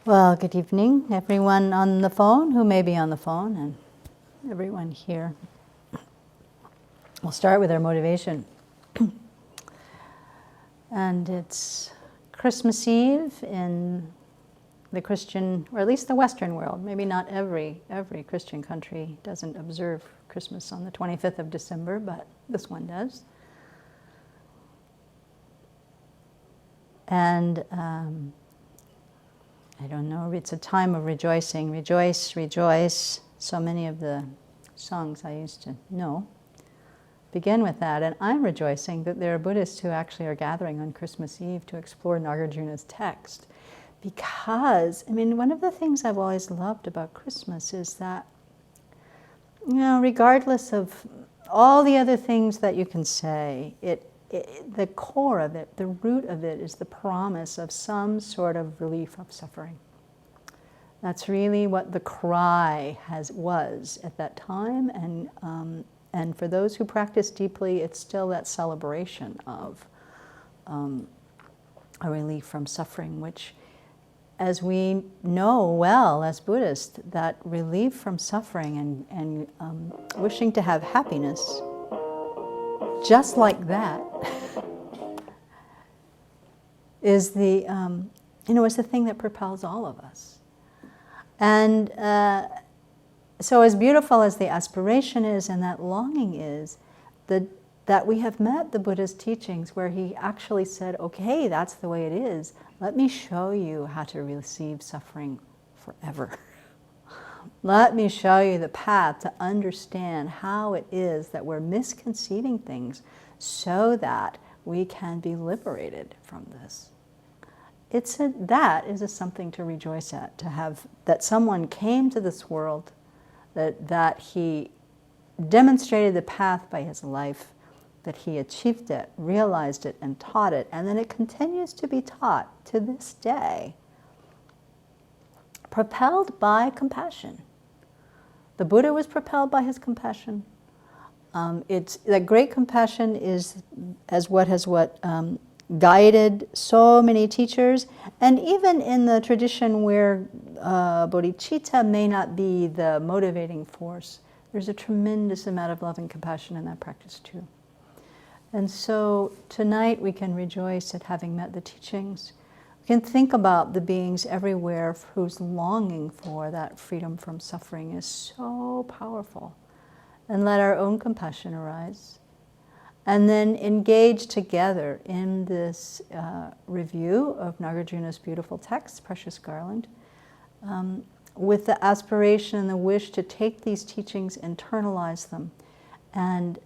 Well, good evening, everyone on the phone who may be on the phone, and everyone here. We'll start with our motivation. And it's Christmas Eve in the Christian, or at least the Western world. Maybe not every Christian country doesn't observe Christmas on the 25th of December, but this one does. And I don't know, it's a time of rejoicing. Rejoice, rejoice. So many of the songs I used to know begin with that. And I'm rejoicing that there are Buddhists who actually are gathering on Christmas Eve to explore Nagarjuna's text. Because, one of the things I've always loved about Christmas is that, regardless of all the other things that you can say, the core of it, the root of it, is the promise of some sort of relief of suffering. That's really what the cry was at that time, and for those who practice deeply, it's still that celebration of a relief from suffering, which, as we know well as Buddhists, that relief from suffering and wishing to have happiness, just like that, is the is the thing that propels all of us. And so, as beautiful as the aspiration is and that longing is, that we have met the Buddha's teachings where he actually said, "Okay, that's the way it is. Let me show you how to receive suffering forever." Let me show you the path to understand how it is that we're misconceiving things so that we can be liberated from this. That is something to rejoice at, to have that someone came to this world, that he demonstrated the path by his life, that he achieved it, realized it, and taught it, and then it continues to be taught to this day, propelled by compassion. The Buddha was propelled by his compassion. It's that great compassion is what guided so many teachers, and even in the tradition where bodhicitta may not be the motivating force, there's a tremendous amount of love and compassion in that practice too. And so tonight we can rejoice at having met the teachings. We can think about the beings everywhere whose longing for that freedom from suffering is so powerful, and let our own compassion arise. And then engage together in this review of Nagarjuna's beautiful text, Precious Garland, with the aspiration and the wish to take these teachings, internalize them, and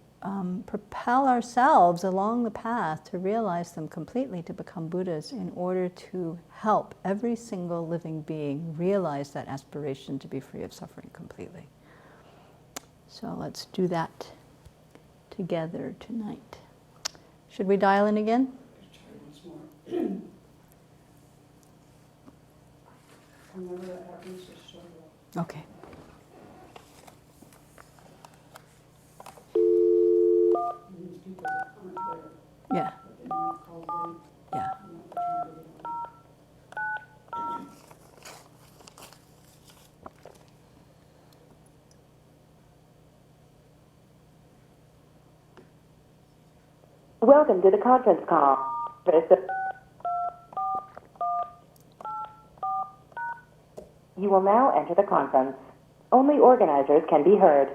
propel ourselves along the path to realize them completely, to become Buddhas, in order to help every single living being realize that aspiration to be free of suffering completely. So let's do that together tonight. Should we dial in again? Try once more. Whenever that happens, just show up. Okay. These people aren't there. Yeah. But they might call in. Yeah. I'm not trying to get on. Welcome to the conference call. You will now enter the conference. Only organizers can be heard.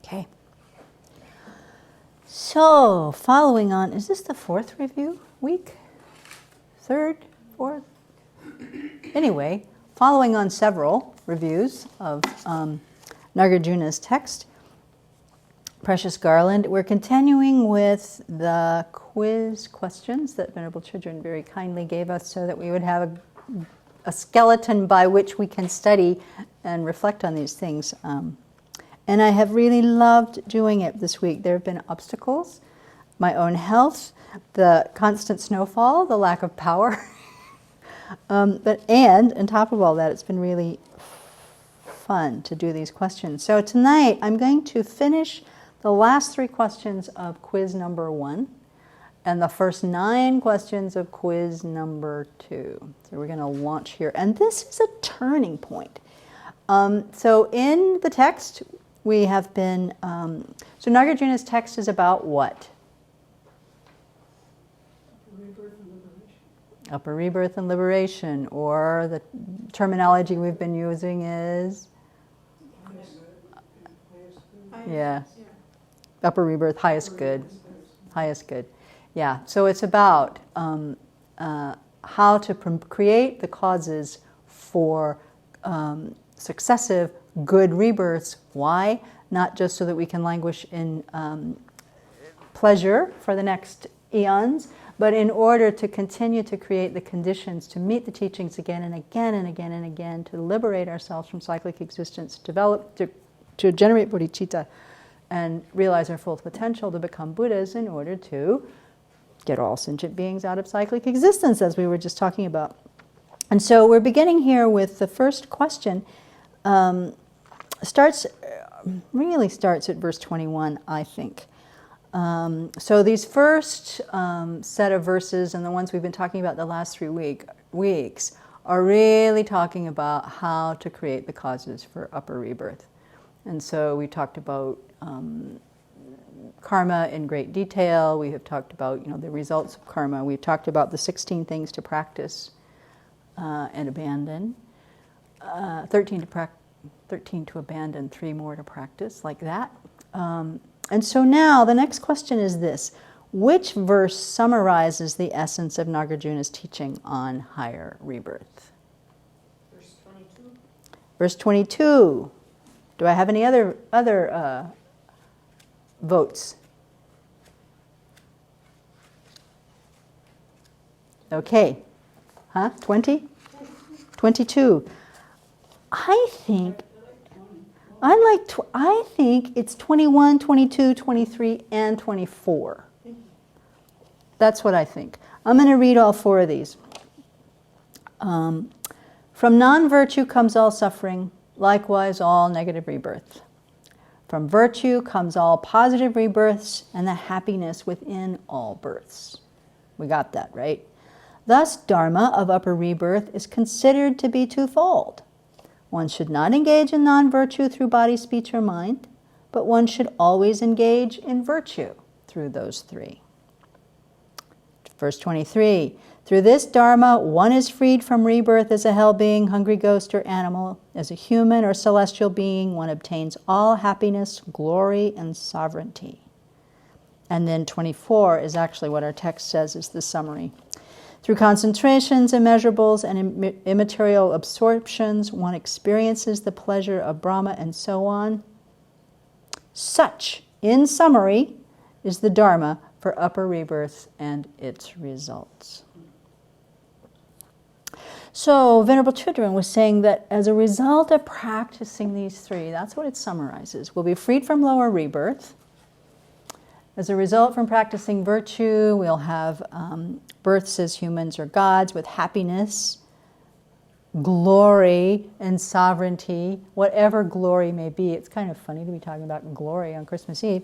Okay. So, following on, is this the fourth review week? Third? Fourth? Anyway, following on several reviews of Nagarjuna's text, Precious Garland, we're continuing with the quiz questions that Venerable Chonyi very kindly gave us so that we would have a skeleton by which we can study and reflect on these things. And I have really loved doing it this week. There have been obstacles, my own health, the constant snowfall, the lack of power. But on top of all that, it's been really fun to do these questions. So tonight, I'm going to finish the last three questions of quiz number 1. and the first 9 questions of quiz number 2. So we're going to launch here. And this is a turning point. So in the text, we have been, so Nagarjuna's text is about what? Upper rebirth and liberation, or the terminology we've been using is? Yeah. Upper rebirth, highest good. Highest good. Yeah, so it's about how to create the causes for successive good rebirths. Why? Not just so that we can languish in pleasure for the next eons, but in order to continue to create the conditions to meet the teachings again and again and again and again, to liberate ourselves from cyclic existence, to generate bodhicitta, and realize our full potential to become Buddhas in order to get all sentient beings out of cyclic existence, as we were just talking about. And so we're beginning here with the first question. Really starts at verse 21, I think. So these first set of verses, and the ones we've been talking about the last 3 weeks, are really talking about how to create the causes for upper rebirth. And so we talked about karma in great detail. We have talked about, the results of karma. We've talked about the 16 things to practice and abandon. 13 to abandon, 3 more to practice, like that. And so now the next question is this. Which verse summarizes the essence of Nagarjuna's teaching on higher rebirth? Verse 22. Verse 22. Do I have any other votes? Okay. 20? 22. I think it's 21, 22, 23, and 24. That's what I think. I'm going to read all 4 of these. From non-virtue comes all suffering, likewise all negative rebirth. From virtue comes all positive rebirths and the happiness within all births. We got that, right? Thus, dharma of upper rebirth is considered to be twofold. One should not engage in non-virtue through body, speech, or mind, but one should always engage in virtue through those 3. Verse 23, through this dharma, one is freed from rebirth as a hell being, hungry ghost, or animal. As a human or celestial being, one obtains all happiness, glory, and sovereignty. And then 24 is actually what our text says is the summary. Through concentrations, immeasurables, and immaterial absorptions, one experiences the pleasure of Brahma and so on. Such, in summary, is the Dharma for upper rebirths and its results. So, Venerable Chödrön was saying that as a result of practicing these 3, that's what it summarizes. We'll be freed from lower rebirth. As a result, from practicing virtue, we'll have births as humans or gods with happiness, glory, and sovereignty, whatever glory may be. It's kind of funny to be talking about glory on Christmas Eve.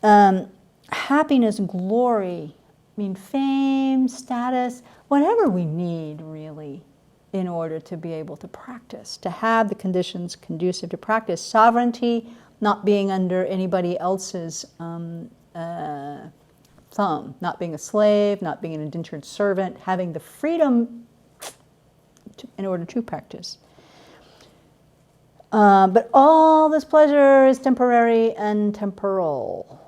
Happiness, glory, fame, status, whatever we need, really, in order to be able to practice, to have the conditions conducive to practice. Sovereignty, not being under anybody else's thumb, not being a slave, not being an indentured servant, having the freedom in order to practice. But all this pleasure is temporary and temporal.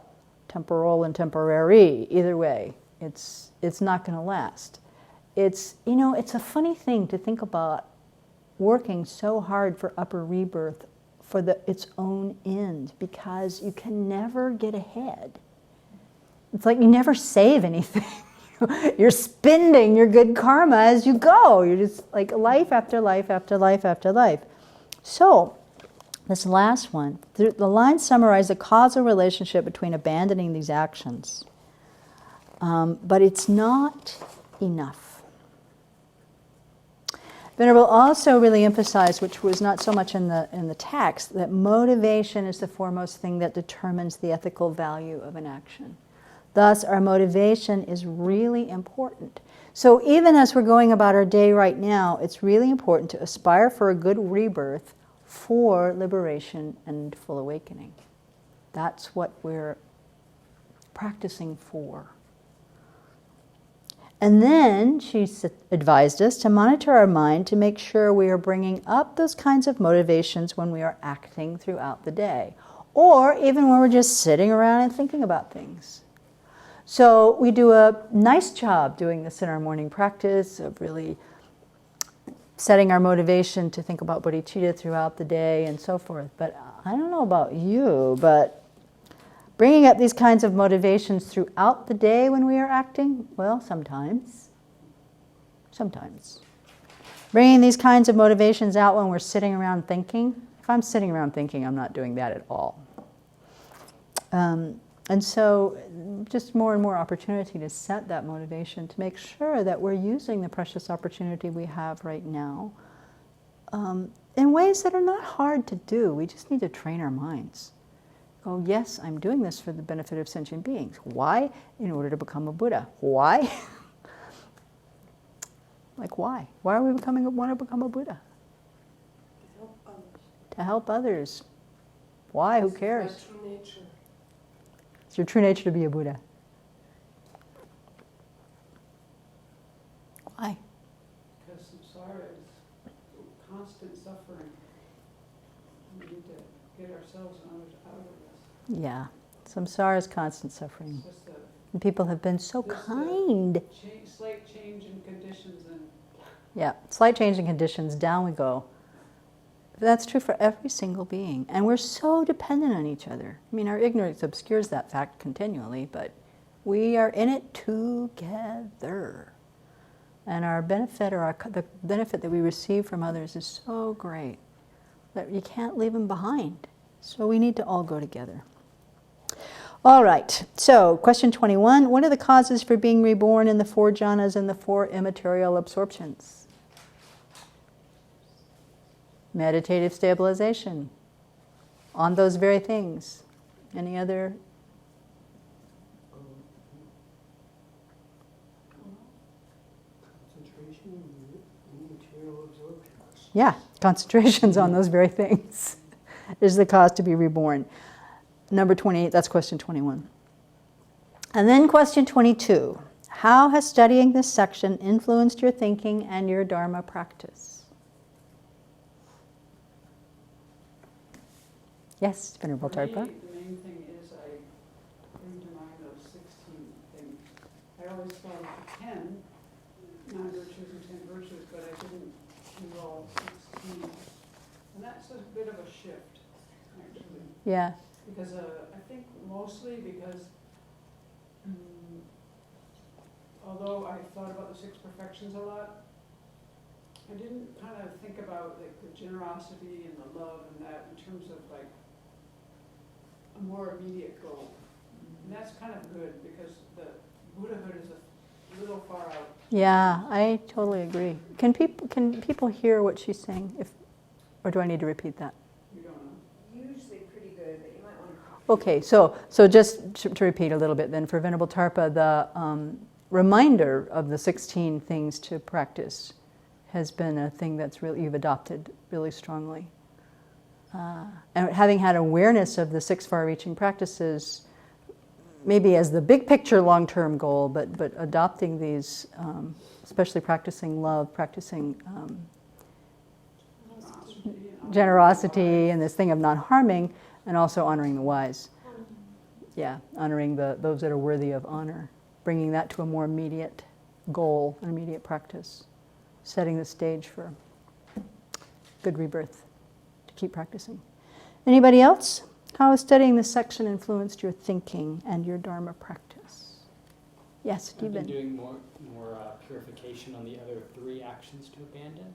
Temporal and temporary, either way. It's not going to last. It's a funny thing to think about working so hard for upper rebirth for its own end, because you can never get ahead. It's like you never save anything. You're spending your good karma as you go. You're just like life after life after life after life. So, this last one, the lines summarize the causal relationship between abandoning these actions. But it's not enough. Venerable also really emphasized, which was not so much in the text, that motivation is the foremost thing that determines the ethical value of an action. Thus, our motivation is really important. So even as we're going about our day right now, it's really important to aspire for a good rebirth for liberation and full awakening. That's what we're practicing for. And then she advised us to monitor our mind to make sure we are bringing up those kinds of motivations when we are acting throughout the day, or even when we're just sitting around and thinking about things. So we do a nice job doing this in our morning practice of really setting our motivation to think about bodhicitta throughout the day and so forth. But I don't know about you, but bringing up these kinds of motivations throughout the day when we are acting, well, sometimes. Sometimes. Bringing these kinds of motivations out when we're sitting around thinking. If I'm sitting around thinking, I'm not doing that at all. And so just more and more opportunity to set that motivation to make sure that we're using the precious opportunity we have right now in ways that are not hard to do. We just need to train our minds. Oh, yes, I'm doing this for the benefit of sentient beings. Why? In order to become a Buddha. Why? Like, why? Why are we want to become a Buddha? To help others. To help others. Why? Who cares? It's our true nature. It's your true nature to be a Buddha. Why? Because samsara is constant suffering. We need to get ourselves and others out of this. Yeah. Samsara is constant suffering. It's just And people have been so kind. slight change in conditions and Yeah, slight change in conditions, down we go. That's true for every single being. And we're so dependent on each other. I mean, our ignorance obscures that fact continually, but we are in it together. And our benefit, or the benefit that we receive from others is so great that you can't leave them behind. So we need to all go together. All right, so question 21. What are the causes for being reborn in the 4 jhanas and the 4 immaterial absorptions? Meditative stabilization on those very things. Any other? concentration and material absorption. Yeah, concentrations on those very things is the cause to be reborn. Number 28, that's question 21. And then question 22. How has studying this section influenced your thinking and your Dharma practice? Yes, Venerable For me, Tarpa. the main thing is I bring to mind those 16 things. I always thought of 10 non-virtues and 10 virtues, but I didn't involve 16. And that's a bit of a shift, actually. Yeah. Because I think mostly because although I thought about the 6 perfections a lot, I didn't kind of think about like the generosity and the love and that in terms of like a more immediate goal. And that's kind of good because the Buddhahood is a little far out. Yeah, I totally agree. Can people hear what she's saying? Or do I need to repeat that? You don't know. Usually pretty good, but you might want to. Okay, so just to repeat a little bit then, for Venerable Tarpa, the reminder of the 16 things to practice has been a thing that's really you've adopted really strongly. And having had awareness of the 6 far-reaching practices, maybe as the big picture long-term goal, but adopting these, especially practicing love, practicing generosity and this thing of not harming, and also honoring the wise. Yeah, honoring those that are worthy of honor, bringing that to a more immediate goal, an immediate practice, setting the stage for good rebirth. Keep practicing. Anybody else? How has studying this section influenced your thinking and your Dharma practice? Yes, I've been Stephen. doing more purification on the other 3 actions to abandon,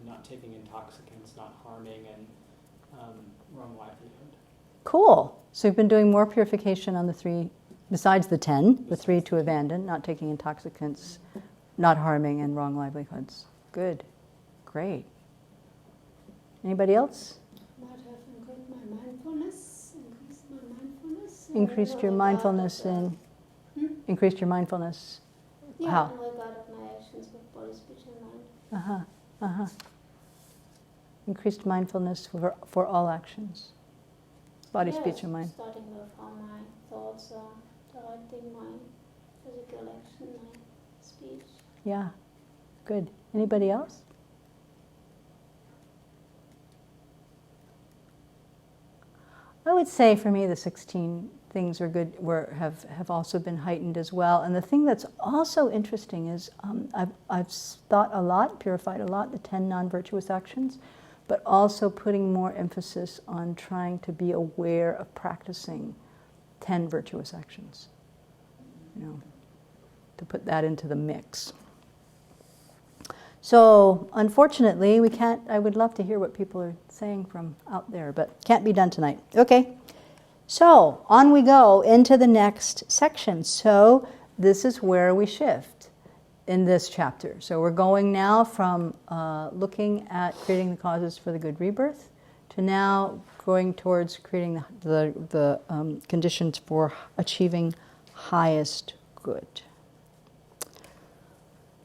not taking intoxicants, not harming, and wrong livelihood. Cool. So you've been doing more purification on the 3, besides the 10, the 3 to abandon, not taking intoxicants, not harming, and wrong livelihoods. Good. Great. Anybody else? Might have increased my mindfulness. Increased your mindfulness in Increased your mindfulness? Yeah, How? in regard of my actions with body, speech, and mind. Uh-huh, uh-huh. Increased mindfulness for all actions. Body, Yes, speech, and mind. starting with how my thoughts are directing my physical action, my speech. Yeah, good. Anybody else? I would say for me the 16 things are good, have also been heightened as well. And the thing that's also interesting is I've thought a lot, purified a lot, the 10 non-virtuous actions, but also putting more emphasis on trying to be aware of practicing 10 virtuous actions. You know, to put that into the mix. So, unfortunately, we can't, I would love to hear what people are saying from out there, but can't be done tonight. Okay. So, on we go into the next section. So, this is where we shift in this chapter. So, we're going now from looking at creating the causes for the good rebirth to now going towards creating the conditions for achieving highest good.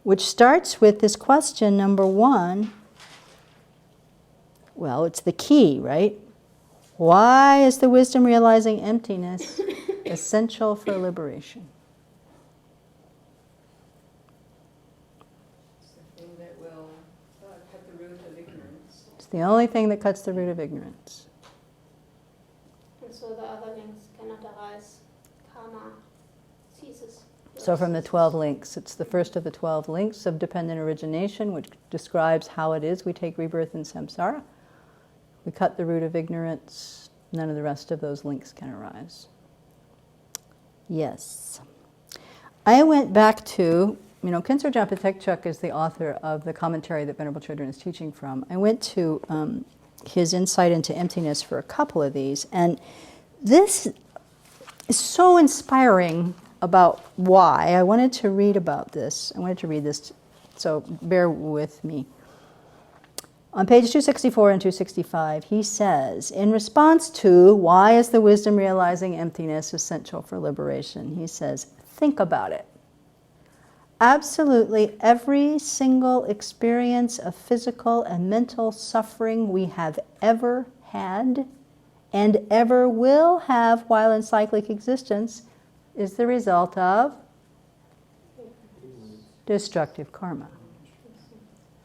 Which starts with this question number 1. Well, it's the key, right? Why is the wisdom realizing emptiness essential for liberation? It's the thing that will cut the root of ignorance. It's the only thing that cuts the root of ignorance. And so the other links cannot arise. Karma ceases. So from the 12 links, it's the first of the 12 links of dependent origination, which describes how it is we take rebirth in samsara. We cut the root of ignorance, none of the rest of those links can arise. Yes. I went back to, Khensur Japatekchuk is the author of the commentary that Venerable Chödrön is teaching from. I went to his insight into emptiness for a couple of these, and this is so inspiring about why. I wanted to read about this. I wanted to read this, so bear with me. On page 264 and 265, he says, in response to why is the wisdom realizing emptiness essential for liberation, he says, think about it. Absolutely every single experience of physical and mental suffering we have ever had and ever will have while in cyclic existence is the result of destructive karma.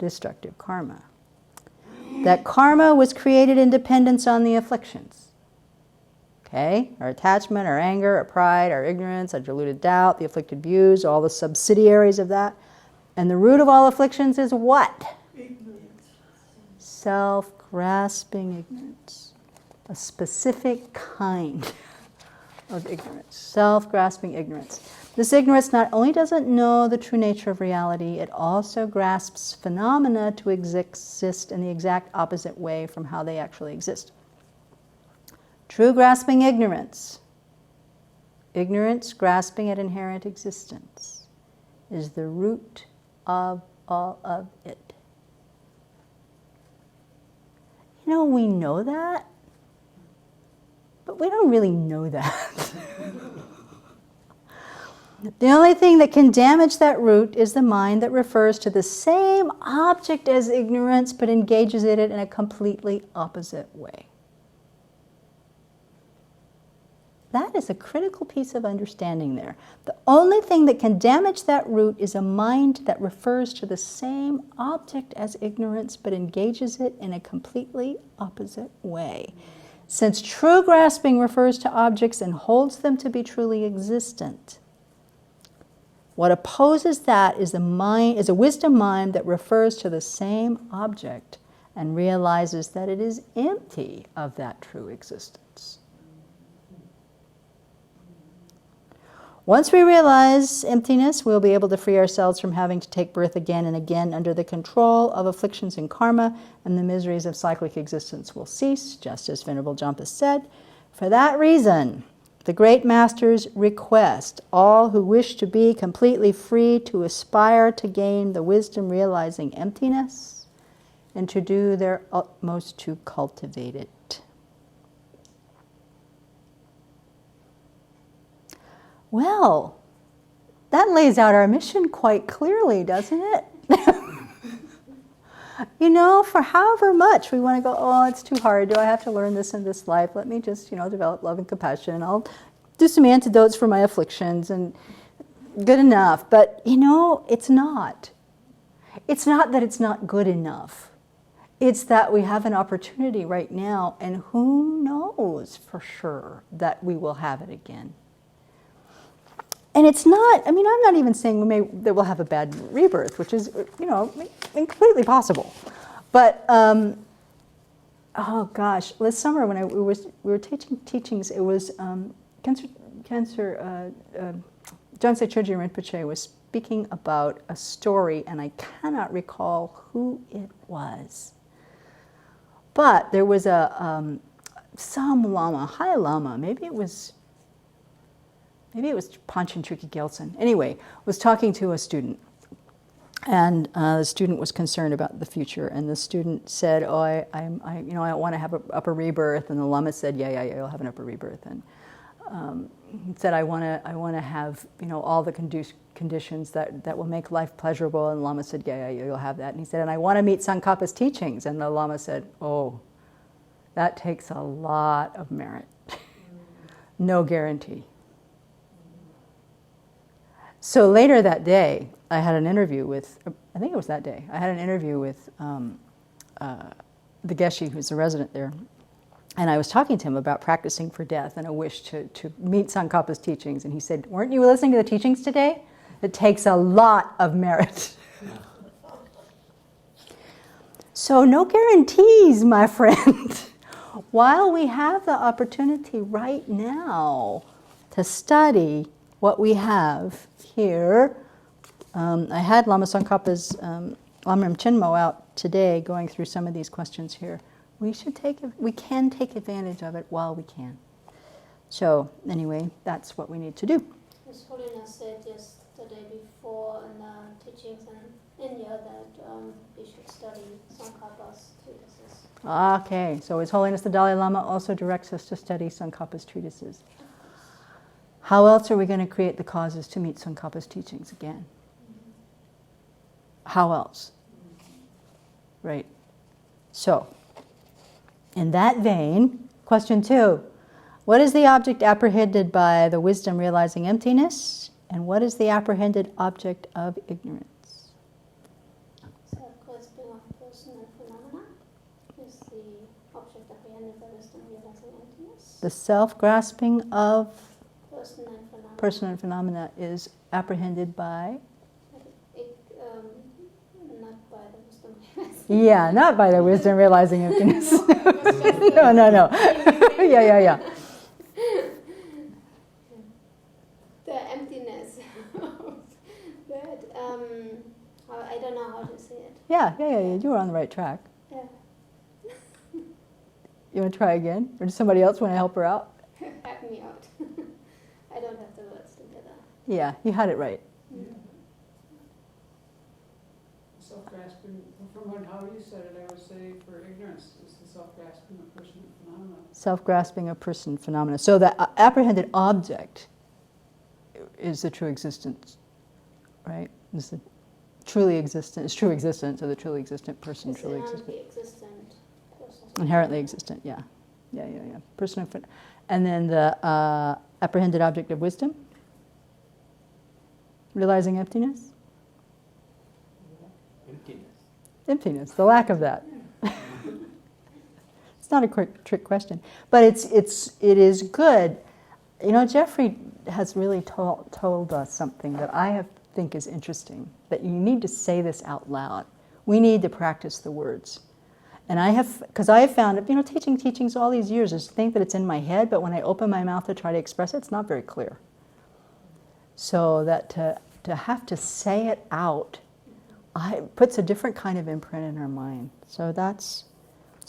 Destructive karma. That karma was created in dependence on the afflictions. Okay? Our attachment, our anger, our pride, our ignorance, our deluded doubt, the afflicted views, all the subsidiaries of that. And the root of all afflictions is what? Ignorance. Self-grasping ignorance. A specific kind of ignorance. Self-grasping ignorance. This ignorance not only doesn't know the true nature of reality, it also grasps phenomena to exist in the exact opposite way from how they actually exist. True grasping ignorance, ignorance grasping at inherent existence, is the root of all of it. We know that, but we don't really know that. The only thing that can damage that root is the mind that refers to the same object as ignorance but engages in it in a completely opposite way. That is a critical piece of understanding there. The only thing that can damage that root is a mind that refers to the same object as ignorance but engages it in a completely opposite way. Since true grasping refers to objects and holds them to be truly existent, what opposes that is a wisdom mind that refers to the same object and realizes that it is empty of that true existence. Once we realize emptiness, we'll be able to free ourselves from having to take birth again and again under the control of afflictions and karma, and the miseries of cyclic existence will cease, just as Venerable Jampa said. For that reason, the great masters request all who wish to be completely free to aspire to gain the wisdom realizing emptiness and to do their utmost to cultivate it. Well, that lays out our mission quite clearly, doesn't it? You know, for however much we want to go, oh, it's too hard. Do I have to learn this in this life? Let me just, develop love and compassion. I'll do some antidotes for my afflictions and good enough. But, it's not. It's not that it's not good enough. It's that we have an opportunity right now, and who knows for sure that we will have it again. And it's not, I'm not even saying that we'll have a bad rebirth, which is, completely possible. But, oh gosh, last summer when we were teaching teachings, it was Gyaltsab Chögyam Rinpoche was speaking about a story, and I cannot recall who it was. But there was some lama, high lama, maybe it was Panchen Chukyi Gyaltsen. Anyway, was talking to a student, and the student was concerned about the future. And the student said, "Oh, I want to have an upper rebirth." And the lama said, "Yeah, you'll have an upper rebirth." And he said, "I want to have all the conditions that will make life pleasurable." And the lama said, "Yeah, you'll have that." And he said, "And I want to meet Tsongkhapa's teachings." And the lama said, "Oh, that takes a lot of merit. No guarantee." So later that day, I had an interview with, I think it was that day, I had an interview with the Geshe, who's a resident there. And I was talking to him about practicing for death and a wish to meet Tsongkhapa's teachings. And he said, "Weren't you listening to the teachings today? It takes a lot of merit." So no guarantees, my friend. While we have the opportunity right now to study what we have here, I had Lama Tsongkhapa's Lamrim Chinmo out today going through some of these questions here. We can take advantage of it while we can. So anyway, that's what we need to do. His Holiness said just the day before in the teachings in India that we should study Tsongkhapa's treatises. Okay, so His Holiness the Dalai Lama also directs us to study Tsongkhapa's treatises. How else are we going to create the causes to meet Tsongkhapa's teachings again? How else? Right. So, in that vein, question 2. What is the object apprehended by the wisdom realizing emptiness? And what is the apprehended object of ignorance? Self-grasping of person and phenomena is the object apprehended by wisdom realizing emptiness. The self-grasping of Person and phenomena. person and phenomena is apprehended by? Not by the wisdom realizing. Yeah, not by the wisdom realizing emptiness. No. Yeah. The emptiness. But I don't know how to say it. Yeah. You were on the right track. Yeah. You want to try again? Or does somebody else want to help her out? Help me out. I don't have the words together. Yeah, you had it right. Self-grasping, from how you said it, I would say for ignorance, is the self-grasping of person and phenomena. Self-grasping of person phenomena. So the apprehended object is the true existence, right? Is the truly existent. It's true existence. So the truly existent person, It's truly inherently existent. existent. person. Inherently existent. Yeah. Person and then the apprehended object of wisdom, realizing emptiness. Emptiness, the lack of that. It's not a quick trick question, but it is good. Jeffrey has really told us something that I think is interesting, that you need to say this out loud. We need to practice the words. And I have found, teaching teachings all these years, is to think that it's in my head, but when I open my mouth to try to express it, it's not very clear. So that to have to say it out, it puts a different kind of imprint in our mind. So the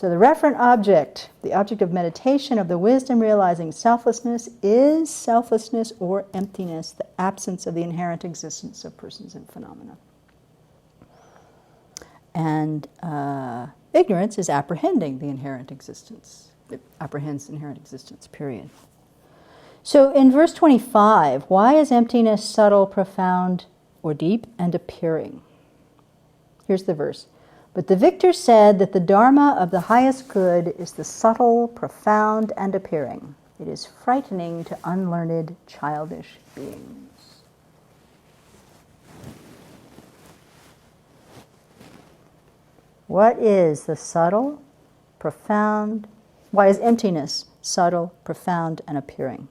referent object, the object of meditation of the wisdom realizing selflessness, is selflessness or emptiness, the absence of the inherent existence of persons and phenomena. And ignorance is apprehending the inherent existence. It apprehends inherent existence, period. So in verse 25, why is emptiness subtle, profound, or deep, and appearing? Here's the verse. But the victor said that the Dharma of the highest good is the subtle, profound, and appearing. It is frightening to unlearned, childish beings. What is the subtle, profound? Why is emptiness subtle, profound, and appearing?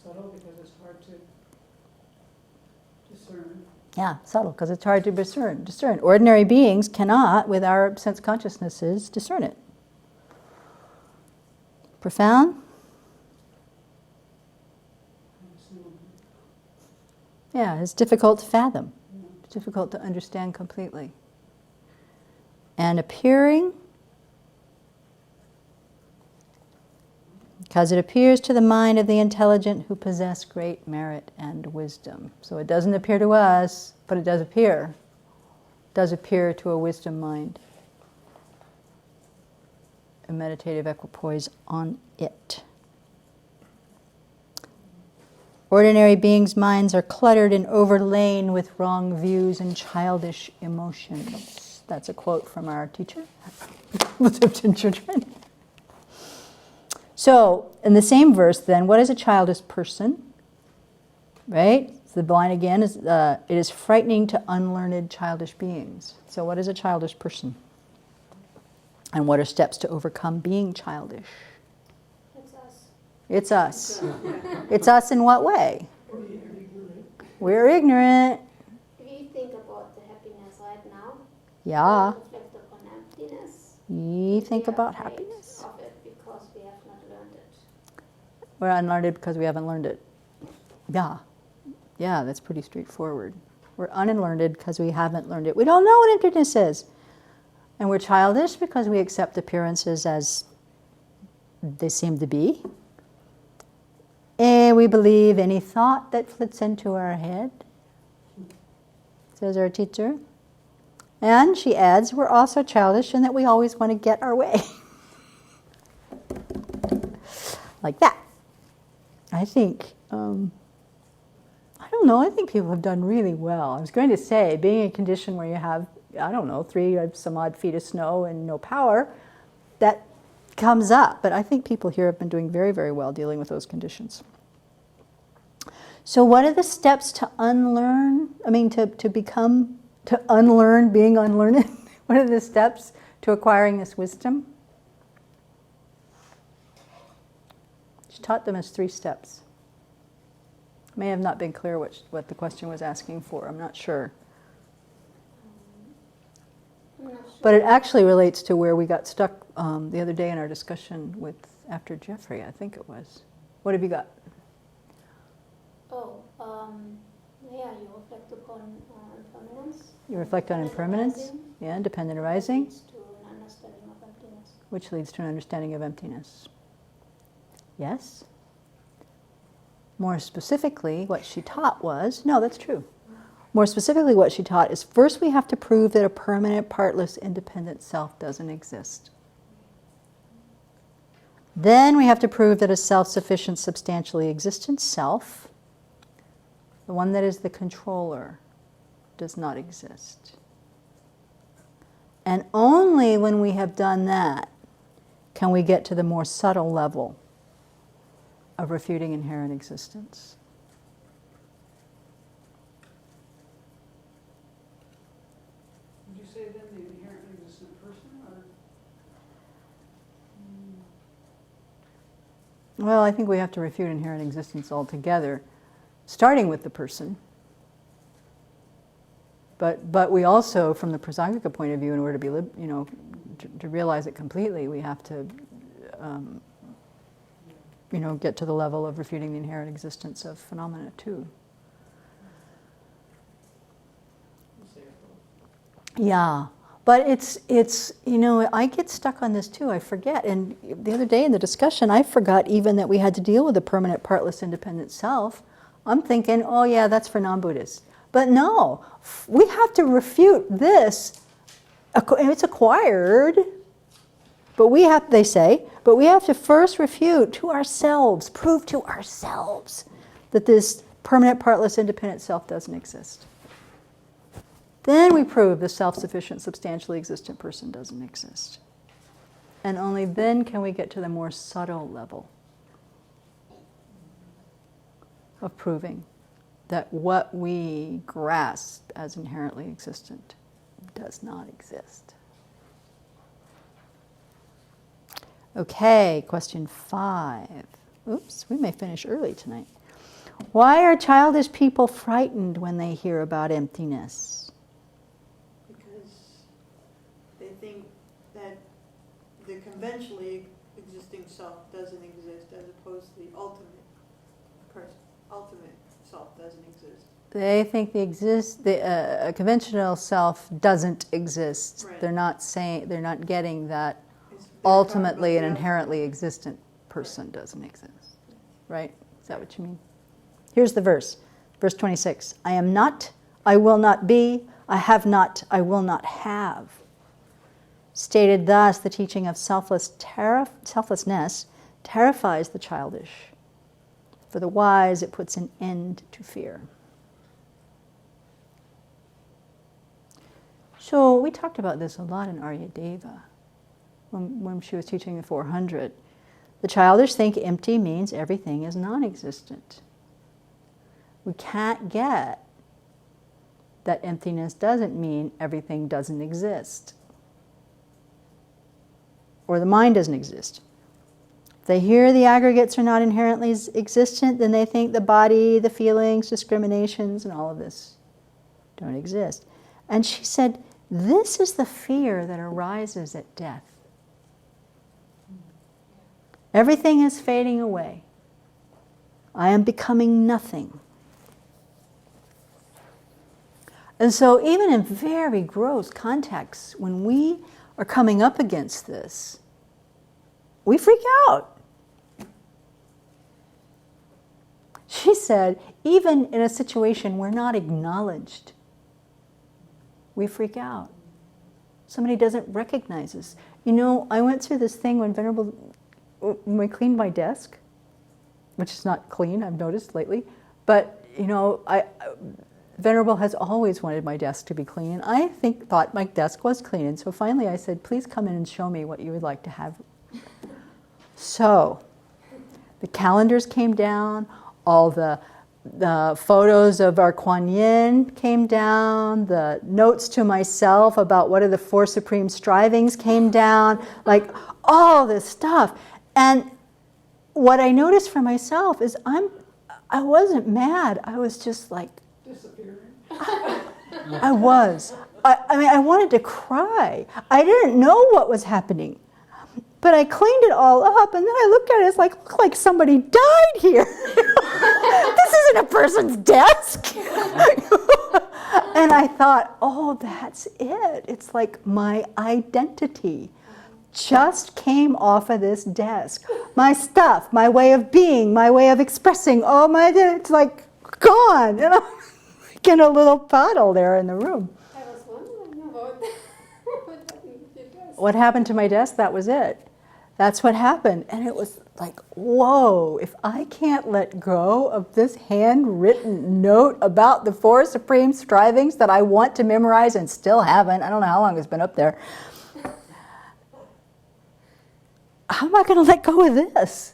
Subtle because it's hard to discern. Yeah, subtle, because it's hard to discern. Ordinary beings cannot, with our sense consciousnesses, discern it. Profound? Yeah, it's difficult to fathom. It's difficult to understand completely. And appearing? Because it appears to the mind of the intelligent who possess great merit and wisdom. So it doesn't appear to us, but it does appear. It does appear to a wisdom mind. A meditative equipoise on it. Ordinary beings' minds are cluttered and overlain with wrong views and childish emotions. That's a quote from our teacher, the Tibetan children. So, in the same verse then, what is a childish person? Right? So the line again is, it is frightening to unlearned childish beings. So what is a childish person? And what are steps to overcome being childish? It's us. It's us. It's us in what way? We're ignorant. If you think about the happiness right now, Yeah. reflect upon emptiness. You think we are about afraid happiness. of it because we have not learned it. We're unlearned because we haven't learned it. Yeah. Yeah, that's pretty straightforward. We're unlearned because we haven't learned it. We don't know what emptiness is. And we're childish because we accept appearances as they seem to be. And we believe any thought that flits into our head, says our teacher. And she adds, we're also childish in that we always want to get our way. Like that. I think, I don't know, I think people have done really well. I was going to say, being in a condition where you have, I don't know, 3 some odd feet of snow and no power, that comes up. But I think people here have been doing very, very well dealing with those conditions. So what are the steps to unlearn, to unlearn being unlearned? What are the steps to acquiring this wisdom? She taught them as 3 steps. May have not been clear what the question was asking for. I'm not sure. I'm not sure. But it actually relates to where we got stuck the other day in our discussion after Jeffrey, I think it was. What have you got? Oh, yeah, you reflect upon impermanence. You reflect on impermanence, Arising, yeah, independent arising, leads to an understanding of emptiness. which leads to an understanding of emptiness. Yes? More specifically, what she taught was, no, that's true. More specifically, what she taught is first we have to prove that a permanent, partless, independent self doesn't exist. Then we have to prove that a self-sufficient, substantially existent self, the one that is the controller, does not exist. And only when we have done that can we get to the more subtle level of refuting inherent existence. Would you say then the inherently existent person, or? Well, I think we have to refute inherent existence altogether, starting with the person. But we also, from the Prasangika point of view, in order to be, to realize it completely, we have to, get to the level of refuting the inherent existence of phenomena too. Yeah, but it's I get stuck on this too. I forget, and the other day in the discussion, I forgot even that we had to deal with a permanent, partless, independent self. I'm thinking, oh yeah, that's for non-Buddhists. But no, we have to refute this. It's acquired, but we have, they say, but we have to first refute to ourselves, prove to ourselves that this permanent, partless, independent self doesn't exist. Then we prove the self-sufficient, substantially existent person doesn't exist. And only then can we get to the more subtle level of proving that what we grasp as inherently existent does not exist. Okay, question 5. Oops, we may finish early tonight. Why are childish people frightened when they hear about emptiness? Because they think that the conventionally existing self doesn't exist, as opposed to the ultimate self doesn't exist. They think a conventional self doesn't exist. Right. They're not getting that They're ultimately talking an about the inherently existent person doesn't exist. Right? Is that what you mean? Here's the verse. Verse 26. I am not, I will not be, I have not, I will not have. Stated thus, the teaching of selflessness terrifies the childish. For the wise, it puts an end to fear. So we talked about this a lot in Aryadeva when she was teaching the 400. The childish think empty means everything is non-existent. We can't get that emptiness doesn't mean everything doesn't exist. Or the mind doesn't exist. If they hear the aggregates are not inherently existent, then they think the body, the feelings, discriminations, and all of this don't exist. And she said, this is the fear that arises at death. Everything is fading away. I am becoming nothing. And so even in very gross contexts, when we are coming up against this, we freak out. She said, even in a situation we're not acknowledged, we freak out. Somebody doesn't recognize us. You know, I went through this thing when I cleaned my desk, which is not clean, I've noticed lately, but, you know, Venerable has always wanted my desk to be clean, and I thought my desk was clean, and so finally I said, please come in and show me what you would like to have. So, the calendars came down, all the photos of our Kuan Yin came down, the notes to myself about what are the 4 supreme strivings came down, like all this stuff. And what I noticed for myself is I wasn't mad, I was just like, Disappearing. I was. I mean, I wanted to cry. I didn't know what was happening. But I cleaned it all up, and then I looked at it, it's like, looked like somebody died here. This isn't a person's desk. And I thought, oh, that's it. It's like my identity just came off of this desk. My stuff, my way of being, my way of expressing, it's like gone. You know, in a little puddle there in the room. I was wondering about what happened to your desk. What happened to my desk? That was it. That's what happened. And it was like, whoa, if I can't let go of this handwritten note about the 4 supreme strivings that I want to memorize and still haven't, I don't know how long it's been up there, how am I going to let go of this?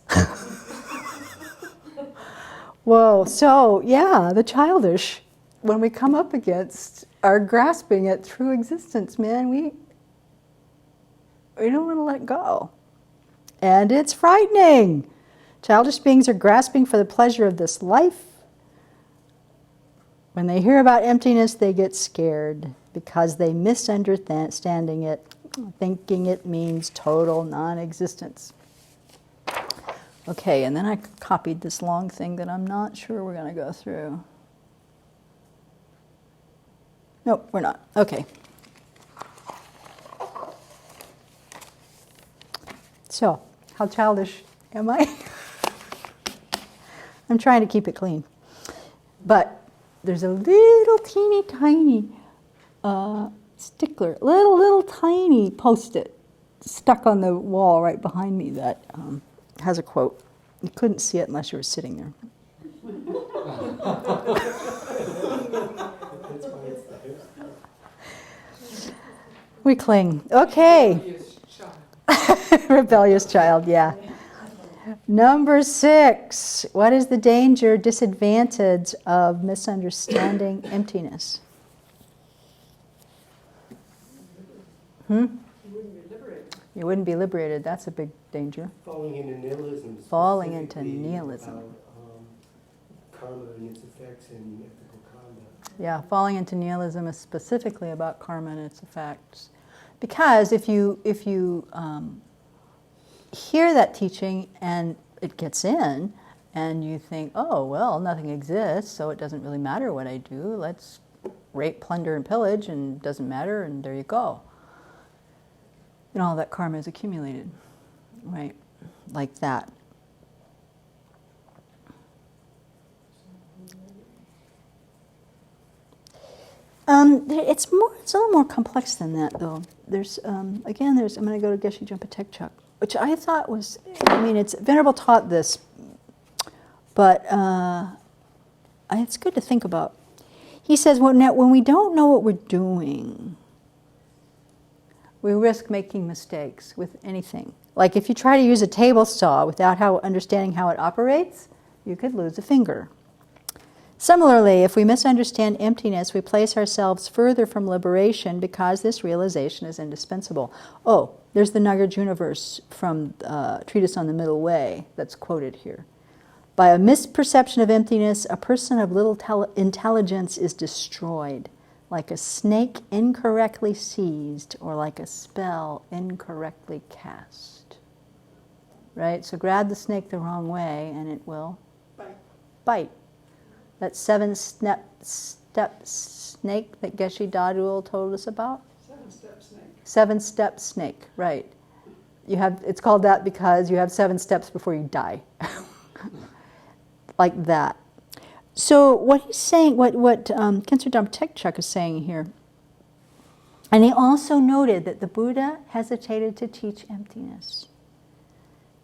Whoa, so yeah, the childish, when we come up against our grasping it through existence, man, we don't want to let go. And it's frightening. Childish beings are grasping for the pleasure of this life. When they hear about emptiness, they get scared because they misunderstanding it, thinking it means total non-existence. Okay, and then I copied this long thing that I'm not sure we're going to go through. Nope, we're not. Okay. So, how childish am I? I'm trying to keep it clean. But there's a little teeny tiny stickler, little tiny post-it stuck on the wall right behind me that has a quote. You couldn't see it unless you were sitting there. We cling. Okay. Rebellious child, yeah. Number 6. What is the danger, disadvantage of misunderstanding emptiness? You wouldn't be liberated. You wouldn't be liberated. That's a big danger. Falling into nihilism. Falling into specifically nihilism. about, karma and its effects and ethical conduct. Yeah, falling into nihilism is specifically about karma and its effects. Because if you hear that teaching and it gets in, and you think, oh, well, nothing exists, so it doesn't really matter what I do. Let's rape, plunder, and pillage, and it doesn't matter, and there you go. And all that karma is accumulated, right? Like that. It's a little more complex than that, though. There's I'm going to go to Geshe Jumpa Tekchuk, which I thought was, it's Venerable taught this, but it's good to think about. He says, when we don't know what we're doing, we risk making mistakes with anything. Like if you try to use a table saw without understanding how it operates, you could lose a finger. Similarly, if we misunderstand emptiness, we place ourselves further from liberation because this realization is indispensable. Oh, there's the Nagarjuna verse from Treatise on the Middle Way that's quoted here. By a misperception of emptiness, a person of little intelligence is destroyed, like a snake incorrectly seized or like a spell incorrectly cast. Right? So grab the snake the wrong way and it will bite. That 7-step snake that Geshe Dadul told us about? 7-step snake. 7-step snake, right. It's called that because you have 7 steps before you die. Like that. So what he's saying, what Khyentse Drompa Tekchuk is saying here, and he also noted that the Buddha hesitated to teach emptiness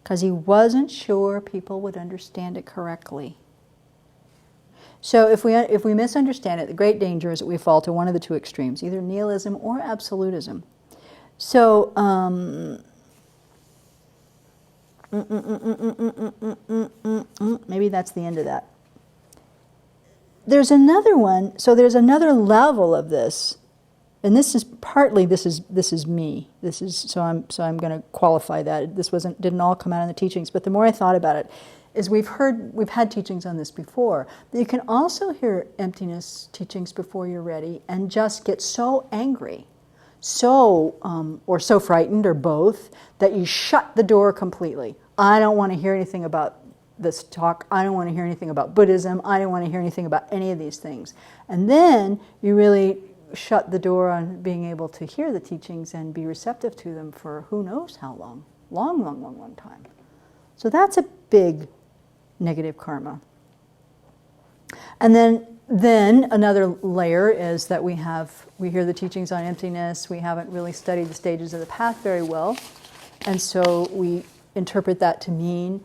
because he wasn't sure people would understand it correctly. So if we misunderstand it, the great danger is that we fall to one of the two extremes, either nihilism or absolutism. So maybe that's the end of that. There's another one. So there's another level of this, and this is partly this is me. So I'm going to qualify that. This didn't all come out in the teachings, but the more I thought about it, is we've had teachings on this before. But you can also hear emptiness teachings before you're ready and just get so angry, or so frightened, or both, that you shut the door completely. I don't want to hear anything about this talk. I don't want to hear anything about Buddhism. I don't want to hear anything about any of these things. And then you really shut the door on being able to hear the teachings and be receptive to them for who knows how long. Long time. So that's a big negative karma. And then another layer is that we hear the teachings on emptiness. We haven't really studied the stages of the path very well. And so we interpret that to mean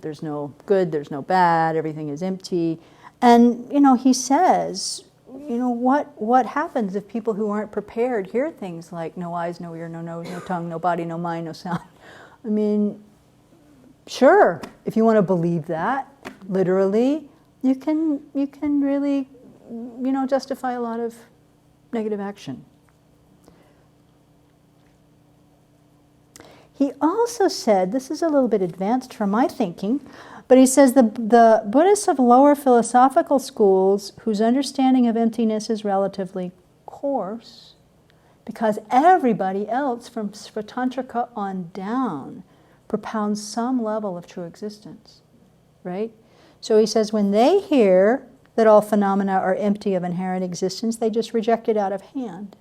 there's no good, there's no bad, everything is empty. And, he says, what happens if people who aren't prepared hear things like no eyes, no ear, no nose, no tongue, no body, no mind, no sound? Sure, if you want to believe that, literally, you can really, justify a lot of negative action. He also said, this is a little bit advanced for my thinking, but he says the Buddhists of lower philosophical schools whose understanding of emptiness is relatively coarse, because everybody else from Svatantrika on down propounds some level of true existence, right? So he says when they hear that all phenomena are empty of inherent existence, they just reject it out of hand,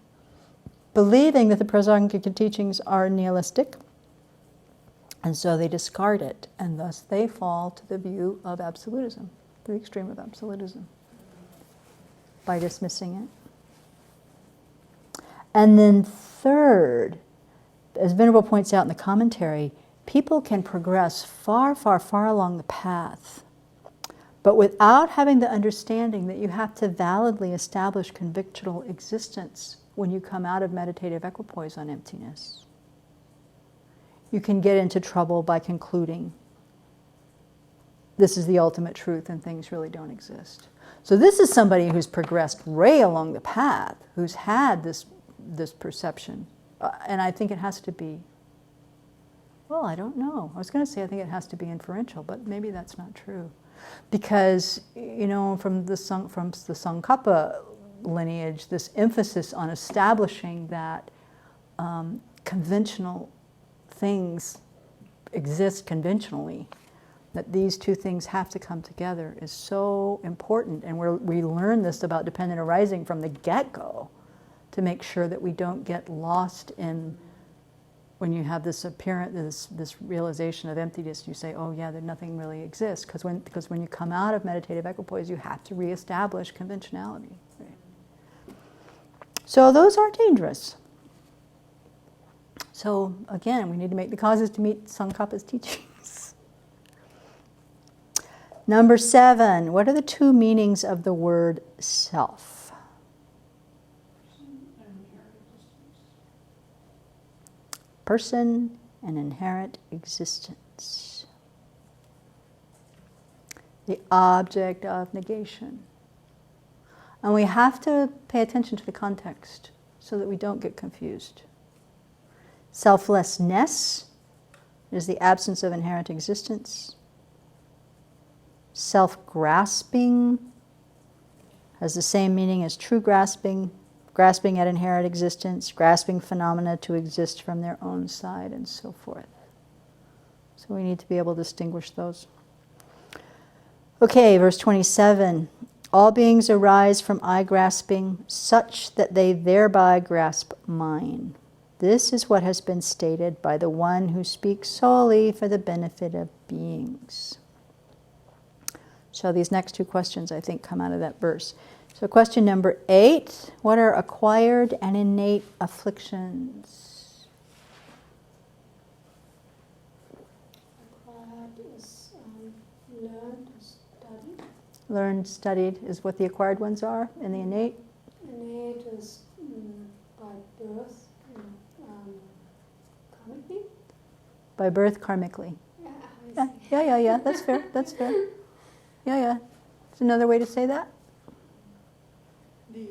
believing that the Prasangika teachings are nihilistic, and so they discard it, and thus they fall to the view of absolutism. the extreme of absolutism, by dismissing it. And then third, as Venerable points out in the commentary, people can progress far, far, far along the path, but without having the understanding that you have to validly establish convictional existence when you come out of meditative equipoise on emptiness. You can get into trouble by concluding this is the ultimate truth and things really don't exist. So this is somebody who's progressed way along the path, who's had this perception. And I think it has to be, well, I don't know. I was going to say I think it has to be inferential, but maybe that's not true. Because, you know, from the Tsongkhapa lineage, this emphasis on establishing that conventional things exist conventionally, that these two things have to come together, is so important. And we learn this about dependent arising from the get-go, to make sure that we don't get lost in, when you have this appearance, this realization of emptiness, you say, oh yeah, that nothing really exists. Because when you come out of meditative equipoise, you have to reestablish conventionality. Right? So those are dangerous. So again, we need to make the causes to meet Tsongkhapa's teachings. Number 7, what are the two meanings of the word self? Person and inherent existence. The object of negation. And we have to pay attention to the context so that we don't get confused. Selflessness is the absence of inherent existence. Self-grasping has the same meaning as true grasping. Grasping at inherent existence, grasping phenomena to exist from their own side, and so forth. So we need to be able to distinguish those. Okay, verse 27. All beings arise from I-grasping, such that they thereby grasp mine. This is what has been stated by the one who speaks solely for the benefit of beings. So these next two questions, I think, come out of that verse. So question number 8, what are acquired and innate afflictions? Acquired is learned, studied. Learned, studied is what the acquired ones are, and the innate? Innate is by birth, karmically. By birth, karmically. Yeah, Yeah, that's fair, that's fair. Yeah. It's another way to say that? The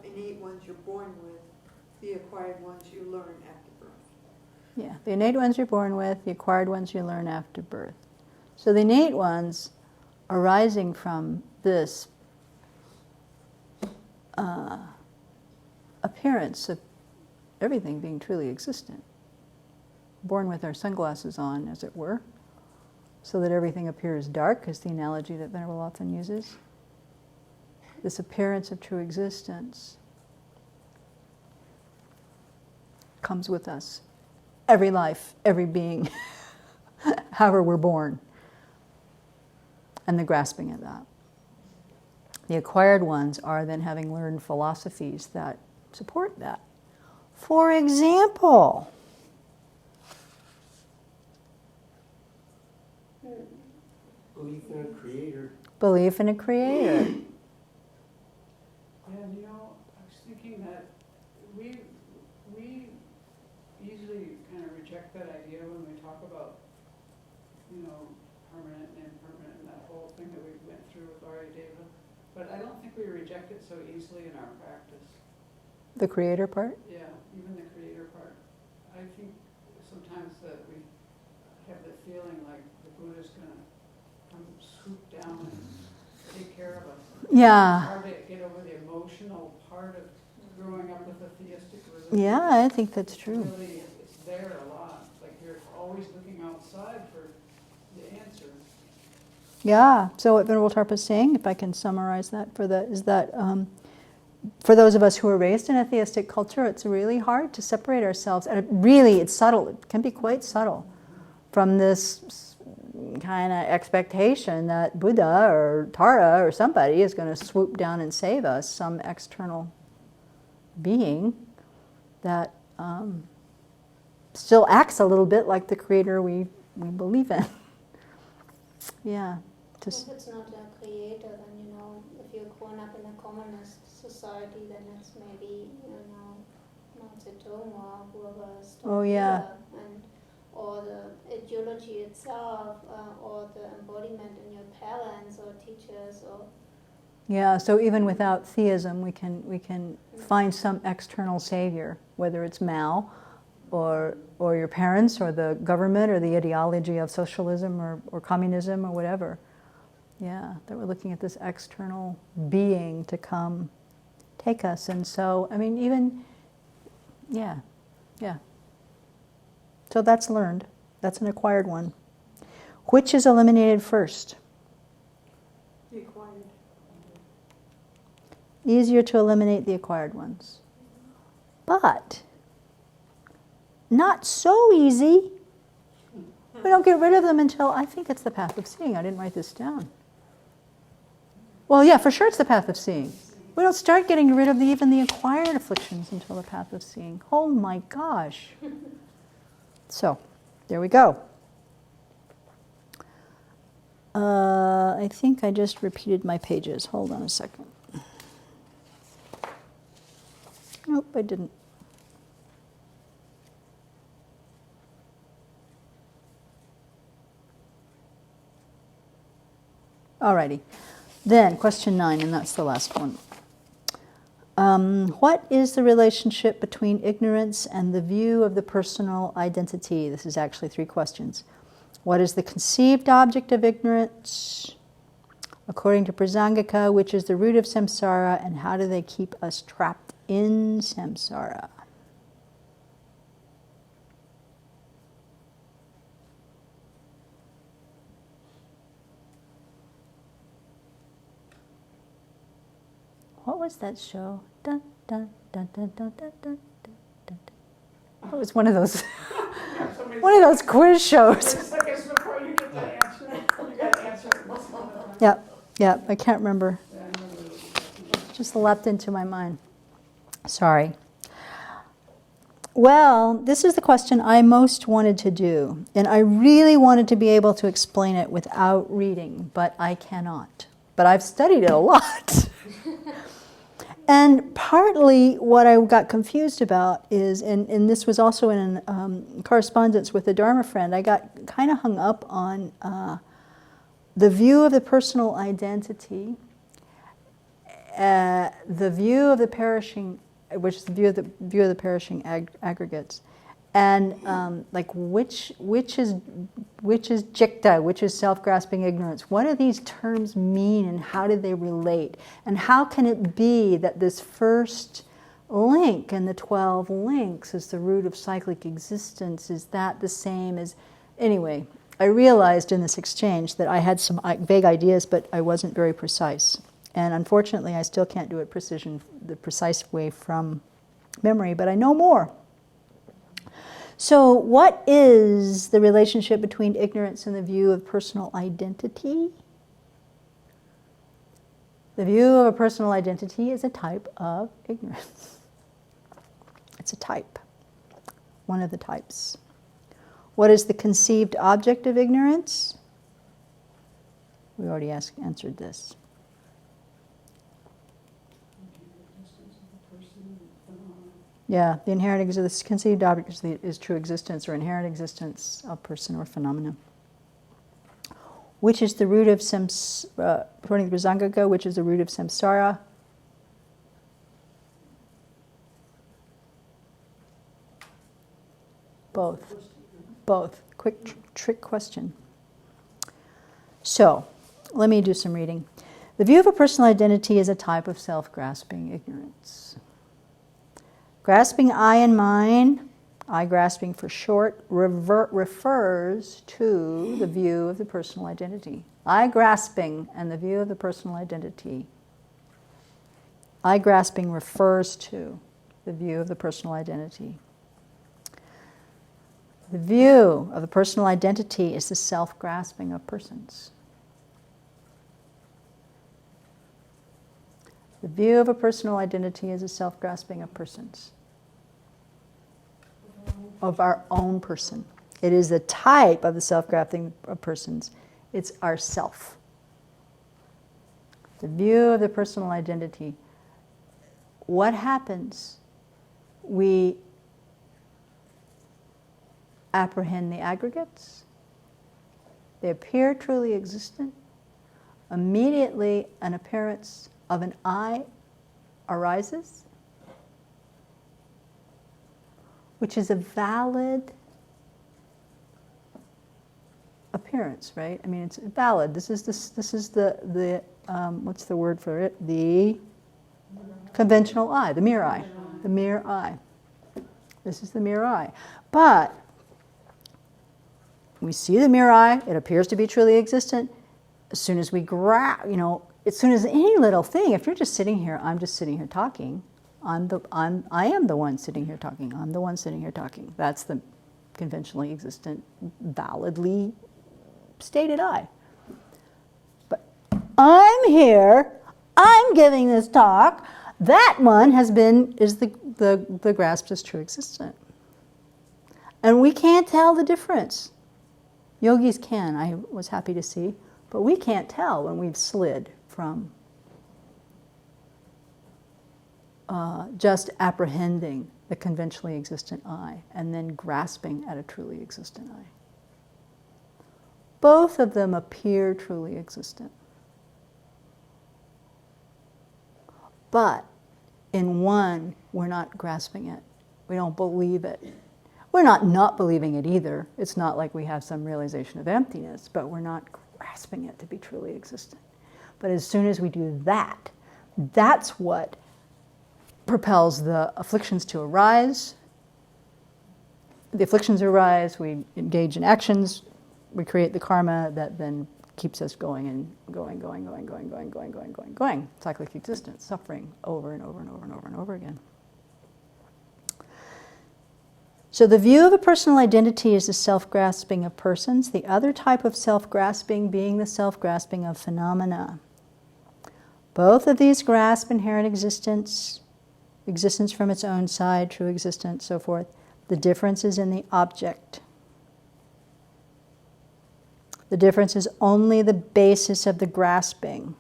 innate ones you're born with, the acquired ones you learn after birth. Yeah, the innate ones you're born with, the acquired ones you learn after birth. So the innate ones arising from this appearance of everything being truly existent. Born with our sunglasses on, as it were, so that everything appears dark, is the analogy that Venerable often uses. This appearance of true existence comes with us. Every life, every being, however we're born. And the grasping of that. The acquired ones are then having learned philosophies that support that. For example, Belief in a creator. belief in a creator. And you know, I was thinking that we easily kind of reject that idea when we talk about, you know, permanent and impermanent and that whole thing that we went through with Arya Deva. But I don't think we reject it so easily in our practice. The creator part? Yeah, even the creator part. I think sometimes that we have the feeling like the Buddha's going to come swoop down and take care of us. Yeah. It's hard to get over the emotional part of growing up with a theistic religion. Yeah, I think that's true. Really, it's there a lot. It's like you're always looking outside for the answer. Yeah, so what Venerable Tarpa is saying, if I can summarize that, is that for those of us who are raised in a theistic culture, it's really hard to separate ourselves, and it's subtle, it can be quite subtle, from this kind of expectation that Buddha or Tara or somebody is going to swoop down and save us, some external being that still acts a little bit like the creator we believe in. Yeah. If it's not a creator, then, you know, if you're grown up in a communist society, then it's maybe, you know, Mao Zedong or whoever is Oh, yeah. Buddha, and or the ideology itself, or the embodiment in your parents or teachers, or Yeah, so even without theism, we can find some external savior, whether it's Mao or your parents or the government or the ideology of socialism or communism or whatever. Yeah, that we're looking at this external being to come take us. And so, I mean, even, yeah. So that's learned. That's an acquired one. Which is eliminated first? The acquired. Easier to eliminate the acquired ones. But not so easy. We don't get rid of them until, I think it's the path of seeing. I didn't write this down. Well, yeah, for sure it's the path of seeing. We don't start getting rid of even the acquired afflictions until the path of seeing. Oh my gosh. So, there we go. I think I just repeated my pages. Hold on a second. Nope, I didn't. Alrighty. Then, question 9, and that's the last one. What is the relationship between ignorance and the view of the personal identity? This is actually 3 questions. What is the conceived object of ignorance? According to Prasangika, which is the root of samsara, and how do they keep us trapped in samsara? What was that show? Dun, dun, dun, dun, dun, dun, dun, dun, dun. It was one of those quiz shows. Seconds before you get the answer, you got to answer it. Yeah, I can't remember. Just leapt into my mind. Sorry. Well, this is the question I most wanted to do. And I really wanted to be able to explain it without reading, but I cannot. But I've studied it a lot. And partly what I got confused about is, and this was also in correspondence with a Dharma friend, I got kind of hung up on the view of the personal identity, the view of the perishing, which is the view of the perishing aggregates, and like which is jikta, which is self-grasping ignorance. What do these terms mean, and how do they relate? And how can it be that this first link in the 12 links is the root of cyclic existence? Is that the same as... Anyway, I realized in this exchange that I had some vague ideas, but I wasn't very precise. And unfortunately, I still can't do it the precise way from memory, but I know more. So what is the relationship between ignorance and the view of personal identity? The view of a personal identity is a type of ignorance. It's a type, one of the types. What is the conceived object of ignorance? We already answered this. Yeah, the inherent existence, conceived object is true existence or inherent existence of person or phenomena. Which is the root of according to Prasangika, which is the root of samsara? Both. Quick trick question. So, let me do some reading. The view of a personal identity is a type of self-grasping ignorance. Grasping I and mine, I grasping for short, refers to the view of the personal identity. I grasping and the view of the personal identity. I grasping refers to the view of the personal identity. The view of the personal identity is the self-grasping of persons. The view of a personal identity is a self-grasping of persons. Of our own person. It is the type of the self-grasping of persons. It's our self. The view of the personal identity. What happens? We apprehend the aggregates. They appear truly existent. Immediately, an appearance of an I arises, which is a valid appearance, right? I mean, it's valid. This is the what's the word for it? The conventional I, the mere I, the mere I. This is the mere I. But we see the mere I. It appears to be truly existent. As soon as we as soon as any little thing, if you're just sitting here, I'm just sitting here talking. I am the one sitting here talking. I'm the one sitting here talking. That's the conventionally existent, validly stated I. But I'm here. I'm giving this talk. That one is the grasp as true existent. And we can't tell the difference. Yogis can, I was happy to see, but we can't tell when we've slid from just apprehending the conventionally existent I and then grasping at a truly existent I. Both of them appear truly existent. But in one, we're not grasping it. We don't believe it. We're not believing it either. It's not like we have some realization of emptiness, but we're not grasping it to be truly existent. But as soon as we do that, that's what propels the afflictions to arise. The afflictions arise, we engage in actions, we create the karma that then keeps us going and going. Cyclic existence, suffering over and over and over and over and over again. So the view of a personal identity is the self-grasping of persons, the other type of self-grasping being the self-grasping of phenomena. Both of these grasp inherent existence from its own side, true existence, so forth. The difference is in the object. The difference is only the basis of the grasping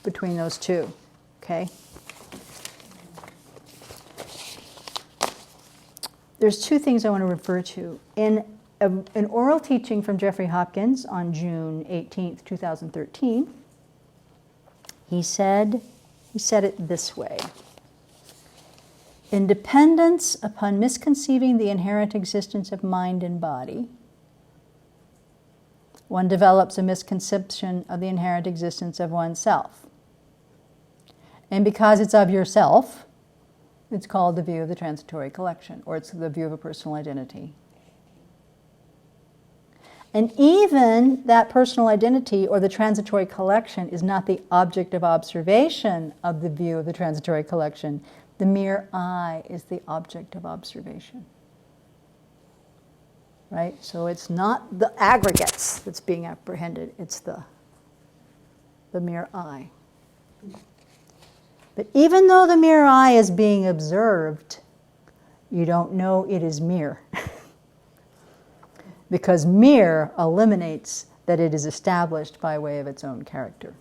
between those two, okay? There's two things I want to refer to. In an oral teaching from Jeffrey Hopkins on June 18th, 2013, he said it this way. In dependence upon misconceiving the inherent existence of mind and body, one develops a misconception of the inherent existence of oneself. And because it's of yourself, it's called the view of the transitory collection, or it's the view of a personal identity. And even that personal identity or the transitory collection is not the object of observation of the view of the transitory collection. The mere I is the object of observation. Right? So it's not the aggregates that's being apprehended, it's the mere I. But even though the mere I is being observed, you don't know it is mere. Because mere eliminates that it is established by way of its own character.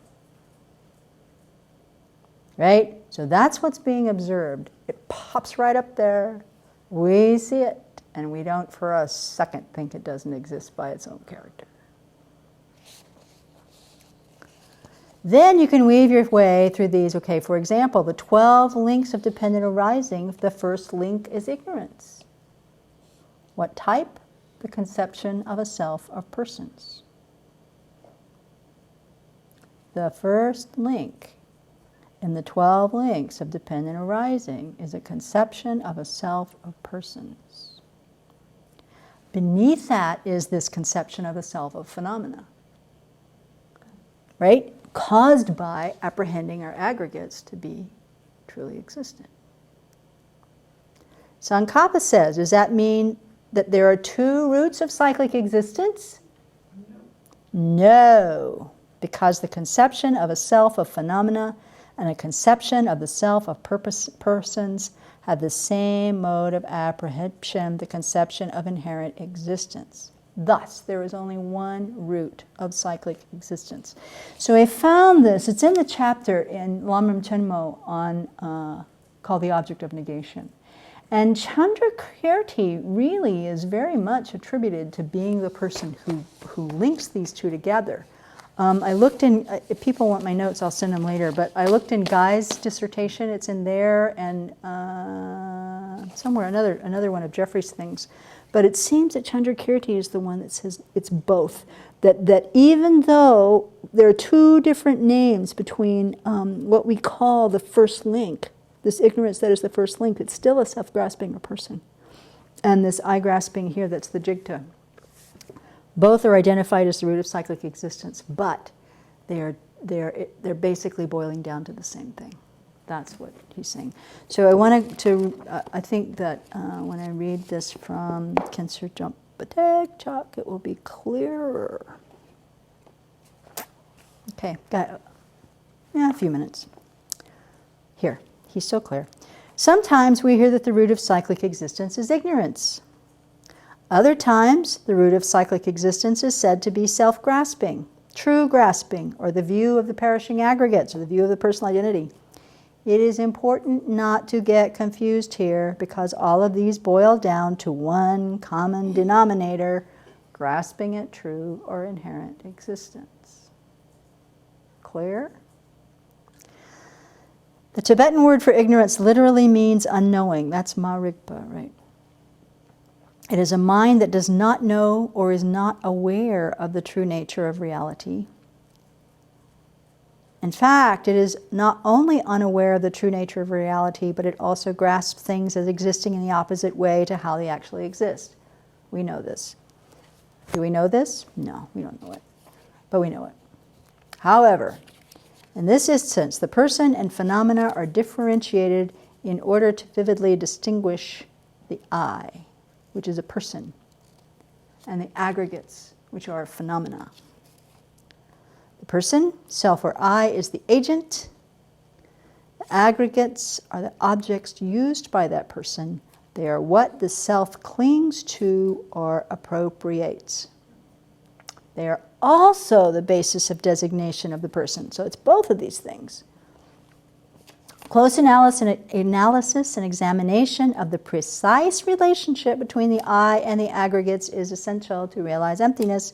Right? So that's what's being observed. It pops right up there. We see it, and we don't for a second think it doesn't exist by its own character. Then you can weave your way through these. Okay, for example, the 12 links of dependent arising, the first link is ignorance. What type? The conception of a self of persons. The first link in the 12 links of dependent arising is a conception of a self of persons. Beneath that is this conception of a self of phenomena. Right? Caused by apprehending our aggregates to be truly existent. Tsongkhapa says, does that mean that there are two roots of cyclic existence? No. No, because the conception of a self of phenomena and a conception of the self of persons have the same mode of apprehension, the conception of inherent existence. Thus, there is only one root of cyclic existence. So I found this. It's in the chapter in Lamrim Chenmo on called The Object of Negation. And Chandrakirti really is very much attributed to being the person who links these two together. I looked in, if people want my notes, I'll send them later, but I looked in Guy's dissertation, it's in there, and somewhere, another one of Jeffrey's things. But it seems that Chandrakirti is the one that says it's both. That even though there are two different names between what we call the first link, this ignorance that is the first link, it's still a self-grasping a person. And this I-grasping here, that's the jigta. Both are identified as the root of cyclic existence, but they're basically boiling down to the same thing. That's what he's saying. So I wanted to, I think that when I read this from Kensur Jompatek Chak, it will be clearer. Okay, got a few minutes. Here, he's so clear. Sometimes we hear that the root of cyclic existence is ignorance. Other times, the root of cyclic existence is said to be self-grasping, true grasping, or the view of the perishing aggregates, or the view of the personal identity. It is important not to get confused here, because all of these boil down to one common denominator, grasping at true or inherent existence. Clear? The Tibetan word for ignorance literally means unknowing. That's ma-rigpa, right? It is a mind that does not know or is not aware of the true nature of reality. In fact, it is not only unaware of the true nature of reality, but it also grasps things as existing in the opposite way to how they actually exist. We know this. Do we know this? No, we don't know it. But we know it. However, in this instance, the person and phenomena are differentiated in order to vividly distinguish the I, which is a person, and the aggregates, which are phenomena. The person, self or I, is the agent. The aggregates are the objects used by that person. They are what the self clings to or appropriates. They are also the basis of designation of the person. So it's both of these things. Close analysis and examination of the precise relationship between the I and the aggregates is essential to realize emptiness.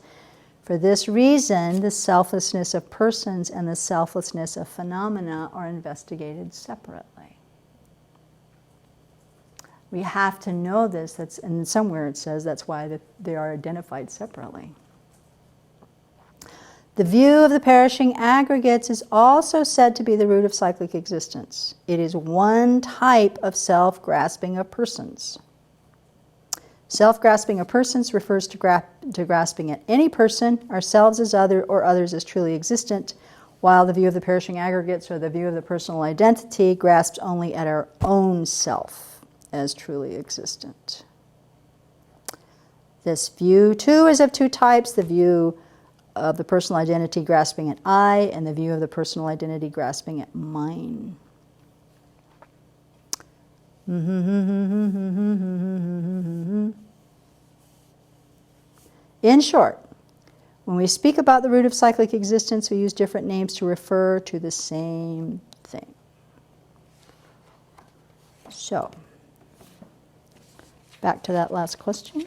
For this reason, the selflessness of persons and the selflessness of phenomena are investigated separately. We have to know this, and somewhere it says that's why they are identified separately. The view of the perishing aggregates is also said to be the root of cyclic existence. It is one type of self-grasping of persons. Self-grasping of persons refers to grasping at any person, ourselves as other, or others as truly existent, while the view of the perishing aggregates, or the view of the personal identity, grasps only at our own self as truly existent. This view, too, is of two types: the view of the personal identity grasping at I, and the view of the personal identity grasping at mine. In short, when we speak about the root of cyclic existence, we use different names to refer to the same thing. So, back to that last question.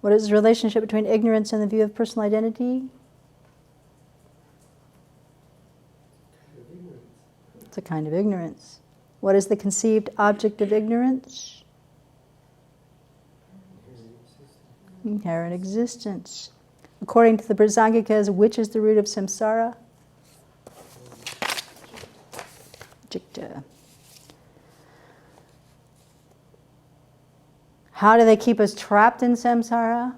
What is the relationship between ignorance and the view of personal identity? It's a kind of ignorance. What is the conceived object of ignorance? Inherent existence. According to the Brihasamghikas, which is the root of samsara? Jikta. How do they keep us trapped in samsara?